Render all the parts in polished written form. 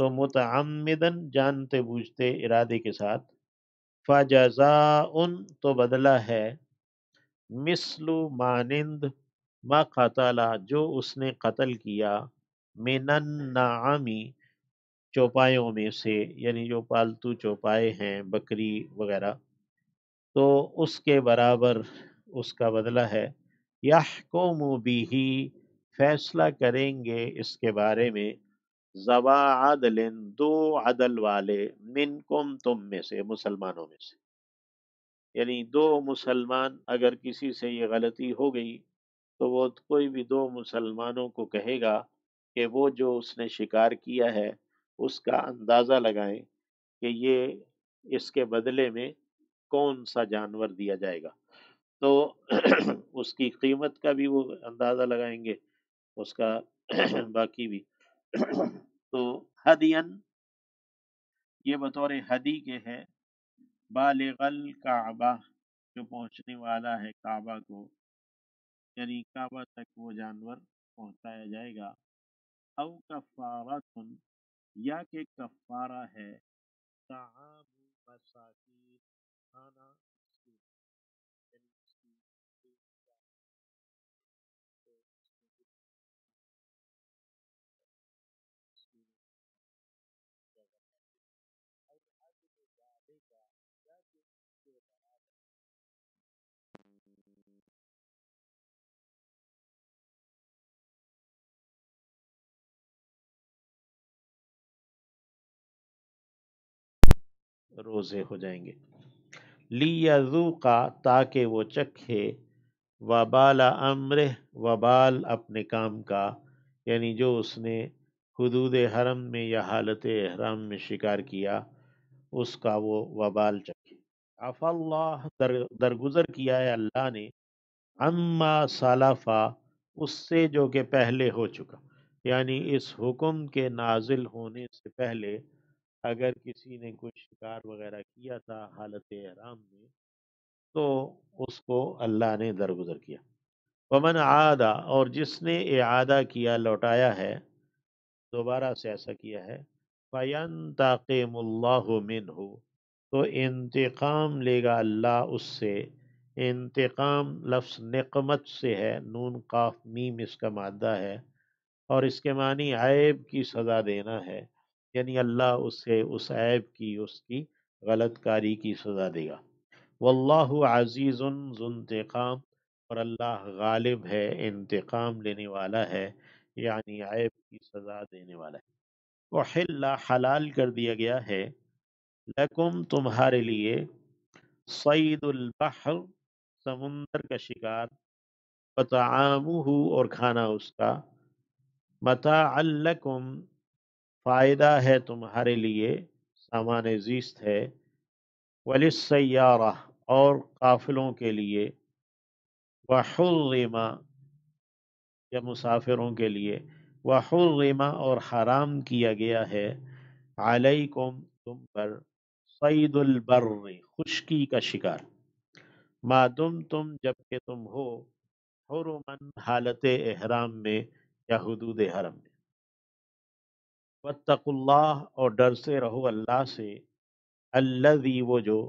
تو متعمدن جانتے بوجھتے ارادے کے ساتھ، فجزاء تو بدلہ ہے، مثل مانند، ما قتل جو اس نے قتل کیا، من النعمی چوپایوں میں سے، یعنی جو پالتو چوپائے ہیں بکری وغیرہ، تو اس کے برابر اس کا بدلہ ہے، یحکم بہ فیصلہ کریں گے اس کے بارے میں، ذوا عدل دو عدل والے، منکم تم میں سے، مسلمانوں میں سے، یعنی دو مسلمان اگر کسی سے یہ غلطی ہو گئی تو وہ کوئی بھی دو مسلمانوں کو کہے گا کہ وہ جو اس نے شکار کیا ہے اس کا اندازہ لگائیں کہ یہ اس کے بدلے میں کون سا جانور دیا جائے گا، تو اس کی قیمت کا بھی وہ اندازہ لگائیں گے، اس کا باقی بھی تو ہدین یہ بطور ہدی کے ہے، بالغ الکعبہ جو پہنچنے والا ہے کعبہ کو، یعنی کعبہ تک وہ جانور پہنچایا جائے گا، او کفارۃ یا کہ کفارہ ہے، طعام مساکین کھانا مسکین، یعنی مسکین کو اس میں کچھ مسکین کیا جاتا ہے، اور عدل ذالک یا کہ اس کے برابر روزے ہو جائیں گے، لیذوقا تاکہ وہ چکھے، وبال امرہ وبال اپنے کام کا، یعنی جو اس نے حدود حرم میں یا حالت احرام میں شکار کیا اس کا وہ وبال چکھے، عفا اللہ درگزر کیا ہے اللہ نے، عما سلفا اس سے جو کہ پہلے ہو چکا، یعنی اس حکم کے نازل ہونے سے پہلے اگر کسی نے کوئی شکار وغیرہ کیا تھا حالت احرام میں تو اس کو اللہ نے درگزر کیا، ومن عاد اور جس نے اعادہ کیا لوٹایا ہے، دوبارہ سے ایسا کیا ہے، فَيَنْتَقِمُ اللَّهُ مِنْهُ تو انتقام لے گا اللہ اس سے، انتقام لفظ نقمت سے ہے، نون قاف میم اس کا مادہ ہے، اور اس کے معنی عیب کی سزا دینا ہے، یعنی اللہ اس سے اس عیب کی، اس کی غلط کاری کی سزا دے گا، واللہ عزیز ذو انتقام اور اللہ غالب ہے، انتقام لینے والا ہے، یعنی عیب کی سزا دینے والا ہے، وحل حلال کر دیا گیا ہے، لکم تمہارے لیے، صید البحر سمندر کا شکار، وطعامہ اور کھانا اس کا، متاعا لکم فائدہ ہے تمہارے لیے، سامان زیست ہے، وللسیارہ اور قافلوں کے لیے، وحرم یا مسافروں کے لیے، وحرم اور حرام کیا گیا ہے، علیکم تم پر، صید البر خشکی کا شکار، ما تم جب کہ تم ہو، حرمن حالت احرام میں یا حدود حرم میں، واتقوا اللہ اور ڈر سے رہو اللہ سے، الذی وہ جو،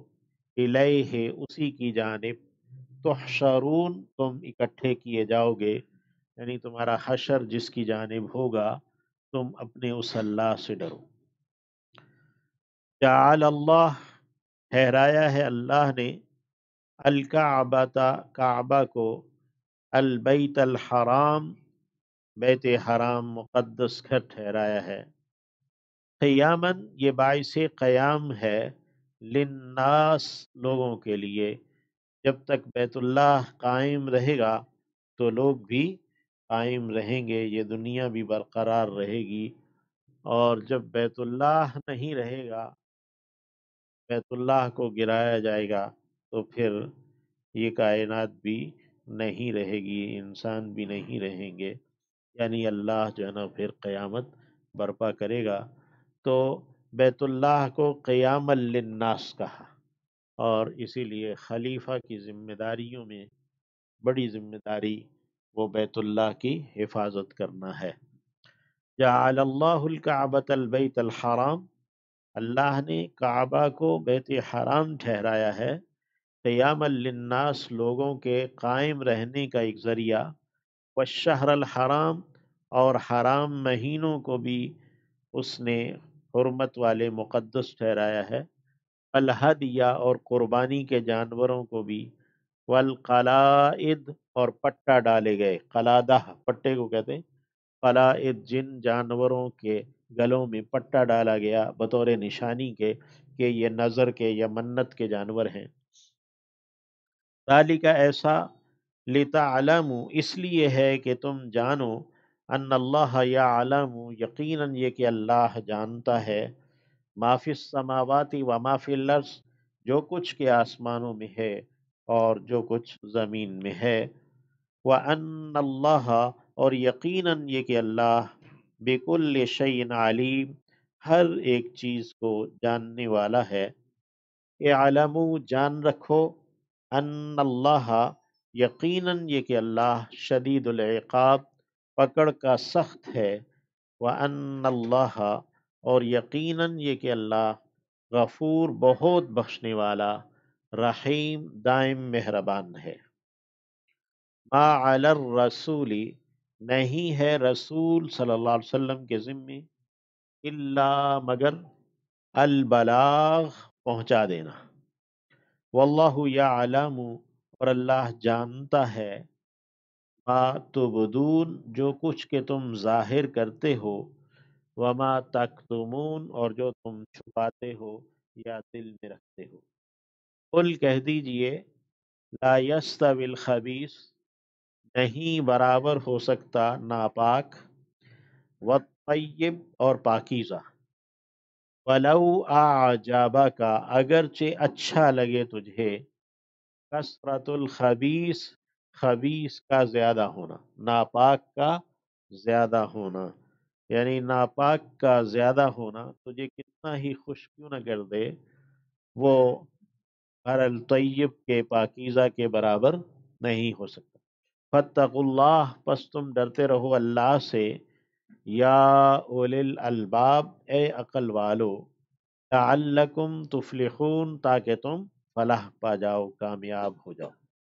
الیہ اسی کی جانب، تحشرون تم اکٹھے کیے جاؤ گے، یعنی تمہارا حشر جس کی جانب ہوگا تم اپنے اس اللہ سے ڈرو، جعل اللہ ٹھہرایا ہے اللہ نے، الکعبۃ کعبہ کو، البیت الحرام بیت حرام مقدس گھر ٹھہرایا ہے، قیامن یہ باعث قیام ہے، للناس لوگوں کے لیے، جب تک بیت اللہ قائم رہے گا تو لوگ بھی قائم رہیں گے، یہ دنیا بھی برقرار رہے گی، اور جب بیت اللہ نہیں رہے گا، بیت اللہ کو گرایا جائے گا تو پھر یہ کائنات بھی نہیں رہے گی، انسان بھی نہیں رہیں گے، یعنی اللہ جو ہے نا پھر قیامت برپا کرے گا، تو بیت اللہ کو قیام للناس کہا، اور اسی لیے خلیفہ کی ذمہ داریوں میں بڑی ذمہ داری وہ بیت اللہ کی حفاظت کرنا ہے، جعل اللہ الکعبۃ البیت الحرام، اللہ نے کعبہ کو بیت حرام ٹھہرایا ہے، قیام للناس، لوگوں کے قائم رہنے کا ایک ذریعہ، والشہر الحرام، اور حرام مہینوں کو بھی اس نے حرمت والے مقدس ٹھہرایا ہے، الہدیہ، اور قربانی کے جانوروں کو بھی، والقلائد، اور پٹا ڈالے گئے، قلادہ پٹے کو کہتے ہیں، قلائد جن جانوروں کے گلوں میں پٹا ڈالا گیا بطور نشانی کے کہ یہ نظر کے یا منت کے جانور ہیں، ذالک ایسا، لتعلموا اس لیے ہے کہ تم جانو، ان اللہ یعلم یقیناً یہ کہ اللہ جانتا ہے، ما فی السماوات و ما فی الارض، جو کچھ کے آسمانوں میں ہے اور جو کچھ زمین میں ہے، وَأَنَّ اللَّهَ، اور یقیناً یہ کہ اللہ، بِكُلِّ شَيْءٍ عَلِيمٌ، ہر ایک چیز کو جاننے والا ہے، اعلموا جان رکھو، ان اللہ یقیناً یہ کہ اللہ شدید العقاب پکڑ کا سخت ہے، وَأَنَّ اللَّهَ اور یقیناً یہ کہ اللہ غفور بہت بخشنے والا، رحیم دائم مہربان ہے۔ ما علی الرسول نہیں ہے رسول صلی اللہ علیہ وسلم کے ذمے، الا مگر، البلاغ پہنچا دینا، واللہ یعلم اور اللہ جانتا ہے، ما تبدون جو کچھ کہ تم ظاہر کرتے ہو، وما تکتمون اور جو تم چھپاتے ہو یا دل میں رکھتے ہو۔ قل کہہ دیجئے، لا یستوی الخبیث نہیں برابر ہو سکتا ناپاک، والطیب اور پاکیزہ، ولو اعجبک اگرچہ اچھا لگے تجھے، کثرت الخبیث خبیث کا زیادہ ہونا، ناپاک کا زیادہ ہونا، یعنی ناپاک کا زیادہ ہونا تجھے کتنا ہی خوش کیوں نہ کر دے، وہ ہر الطیب کے پاکیزہ کے برابر نہیں ہو سکتا۔ فاتقوا اللہ پس تم ڈرتے رہو اللہ سے، یا اولی الالباب اے عقل والو، لعلکم تفلحون تاکہ تم فلاح پا جاؤ، کامیاب ہو جاؤ۔